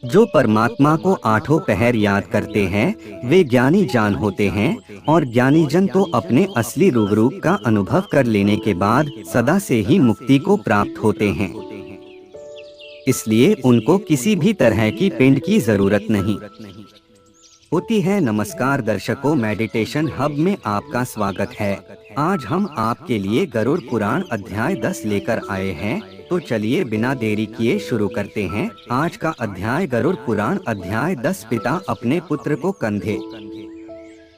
जो परमात्मा को आठों पहर याद करते हैं वे ज्ञानी जान होते हैं, और ज्ञानी जन तो अपने असली रूप का अनुभव कर लेने के बाद सदा से ही मुक्ति को प्राप्त होते हैं। इसलिए उनको किसी भी तरह की पिंड की जरूरत नहीं होती है। नमस्कार दर्शकों, मेडिटेशन हब में आपका स्वागत है। आज हम आपके लिए गरुड़ पुराण अध्याय 10 लेकर आए हैं। तो चलिए बिना देरी किए शुरू करते हैं। आज का अध्याय गरुड़ पुराण अध्याय 10। पिता अपने पुत्र को कंधे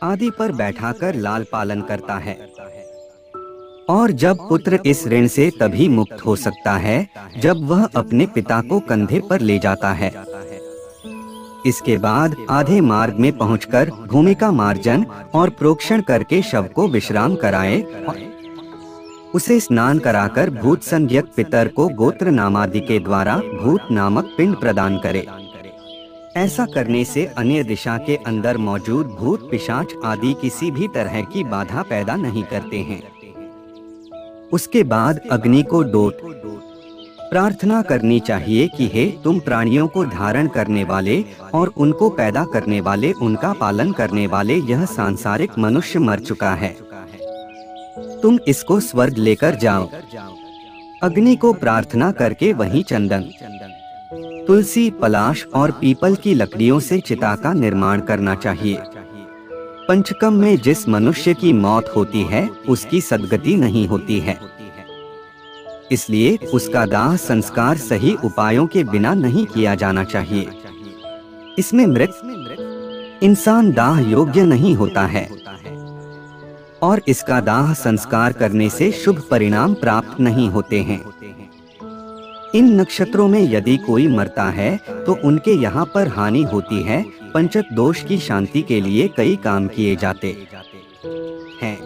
आदि पर बैठाकर लाल पालन करता है, और जब पुत्र इस ऋण से तभी मुक्त हो सकता है जब वह अपने पिता को कंधे पर ले जाता है। इसके बाद आधे मार्ग में पहुंचकर भूमिका मार्जन और प्रोक्षण करके शव को विश्राम कराए, उसे स्नान कराकर भूत संज्ञक पितर को गोत्र नामादि के द्वारा भूत नामक पिंड प्रदान करे। ऐसा करने से अन्य दिशा के अंदर मौजूद भूत पिशाच आदि किसी भी तरह की बाधा पैदा नहीं करते हैं। उसके बाद अग्नि को डोट प्रार्थना करनी चाहिए कि हे तुम प्राणियों को धारण करने वाले और उनको पैदा करने वाले, उनका पालन करने वाले, यह सांसारिक मनुष्य मर चुका है, तुम इसको स्वर्ग लेकर जाओ। अग्नि को प्रार्थना करके वहीं चंदन, तुलसी, पलाश और पीपल की लकड़ियों से चिता का निर्माण करना चाहिए। पंचकम में जिस मनुष्य की मौत होती है उसकी सद्गति नहीं होती है, इसलिए उसका दाह संस्कार सही उपायों के बिना नहीं किया जाना चाहिए। इसमें मृत इंसान दाह योग्य नहीं होता है, और इसका दाह संस्कार करने से शुभ परिणाम प्राप्त नहीं होते हैं। इन नक्षत्रों में यदि कोई मरता है तो उनके यहाँ पर हानि होती है। पंचक दोष की शांति के लिए कई काम किए जाते हैं।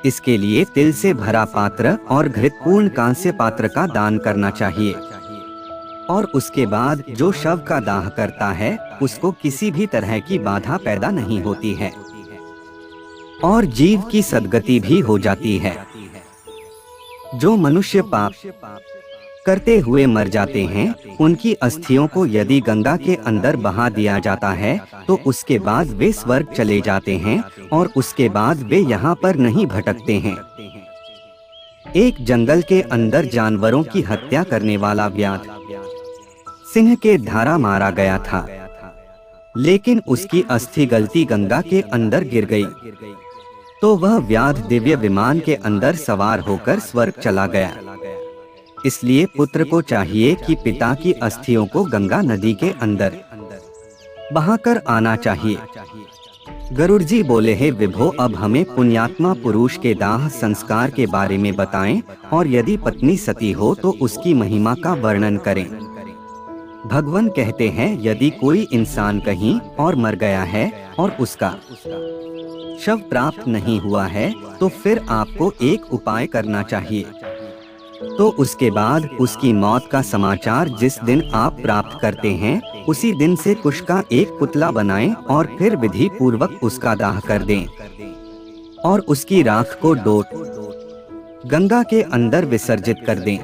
इसके लिए तिल से भरा पात्र और घृतपूर्ण कांस्य पात्र का दान करना चाहिए, और उसके बाद जो शव का दाह करता है उसको किसी भी तरह की बाधा पैदा नहीं होती है, और जीव की सद्गति भी हो जाती है। जो मनुष्य पाप करते हुए मर जाते हैं उनकी अस्थियों को यदि गंगा के अंदर बहा दिया जाता है तो उसके बाद वे स्वर्ग चले जाते हैं, और उसके बाद वे यहाँ पर नहीं भटकते हैं। एक जंगल के अंदर जानवरों की हत्या करने वाला व्याध सिंह के द्वारा मारा गया था, लेकिन उसकी अस्थि गलती गंगा के अंदर गिर गई, तो वह व्याध दिव्य विमान के अंदर सवार होकर स्वर्ग चला गया। इसलिए पुत्र को चाहिए कि पिता की अस्थियों को गंगा नदी के अंदर बहाकर आना चाहिए। गरुड़ जी बोले, हे विभो, अब हमें पुण्यात्मा पुरुष के दाह संस्कार के बारे में बताएं, और यदि पत्नी सती हो तो उसकी महिमा का वर्णन करें। भगवान कहते हैं, यदि कोई इंसान कहीं और मर गया है और उसका शव प्राप्त नहीं हुआ है तो फिर आपको एक उपाय करना चाहिए। तो उसके बाद उसकी मौत का समाचार जिस दिन आप प्राप्त करते हैं उसी दिन से कुश का एक पुतला बनाएं और फिर विधि पूर्वक उसका दाह कर दें, और उसकी राख को डोट गंगा के अंदर विसर्जित कर दें।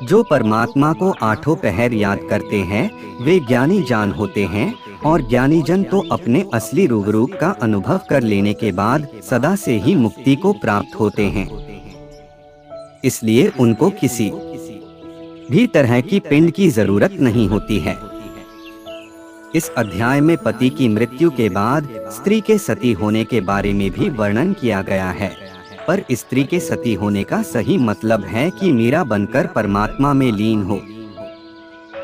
जो परमात्मा को आठों पहर याद करते हैं वे ज्ञानी जान होते हैं, और ज्ञानी जन तो अपने असली रूप का अनुभव कर लेने के बाद सदा से ही मुक्ति को प्राप्त होते हैं। इसलिए उनको किसी भी तरह की पिंड की जरूरत नहीं होती है। इस अध्याय में पति की मृत्यु के बाद स्त्री के सती होने के बारे में भी वर्णन किया गया है, पर स्त्री के सती होने का सही मतलब है कि मीरा बनकर परमात्मा में लीन हो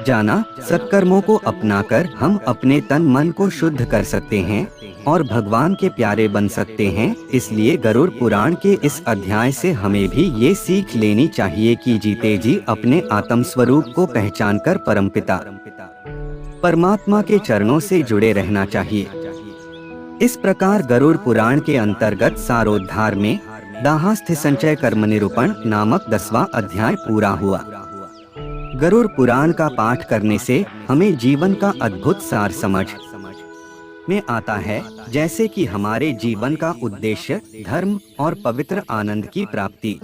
जाना। सत्कर्मों को अपनाकर हम अपने तन मन को शुद्ध कर सकते हैं और भगवान के प्यारे बन सकते हैं। इसलिए गरुड़ पुराण के इस अध्याय से हमें भी ये सीख लेनी चाहिए कि जीते जी अपने आत्म स्वरूप को पहचानकर परमपिता परमात्मा के चरणों से जुड़े रहना चाहिए। इस प्रकार गरुड़ पुराण के अंतर्गत सारोद्धार में दाहास्थ संचय कर्म निरूपण नामक 10वां अध्याय पूरा हुआ। गरुड़ पुराण का पाठ करने से हमें जीवन का अद्भुत सार समझ में आता है, जैसे कि हमारे जीवन का उद्देश्य धर्म और पवित्र आनंद की प्राप्ति।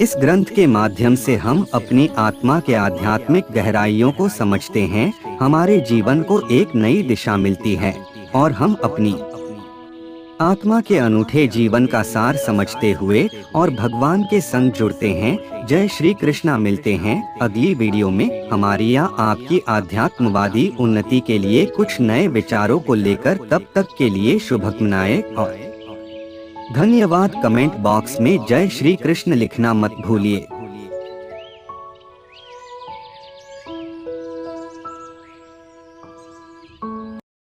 इस ग्रंथ के माध्यम से हम अपनी आत्मा के आध्यात्मिक गहराइयों को समझते हैं, हमारे जीवन को एक नई दिशा मिलती है और हम अपनी आत्मा के अनूठे जीवन का सार समझते हुए और भगवान के संग जुड़ते हैं। जय श्री कृष्णा। मिलते हैं अगली वीडियो में हमारी या आपकी आध्यात्मवादी उन्नति के लिए कुछ नए विचारों को लेकर। तब तक के लिए शुभकामनाएं और धन्यवाद। कमेंट बॉक्स में जय श्री कृष्ण लिखना मत भूलिए।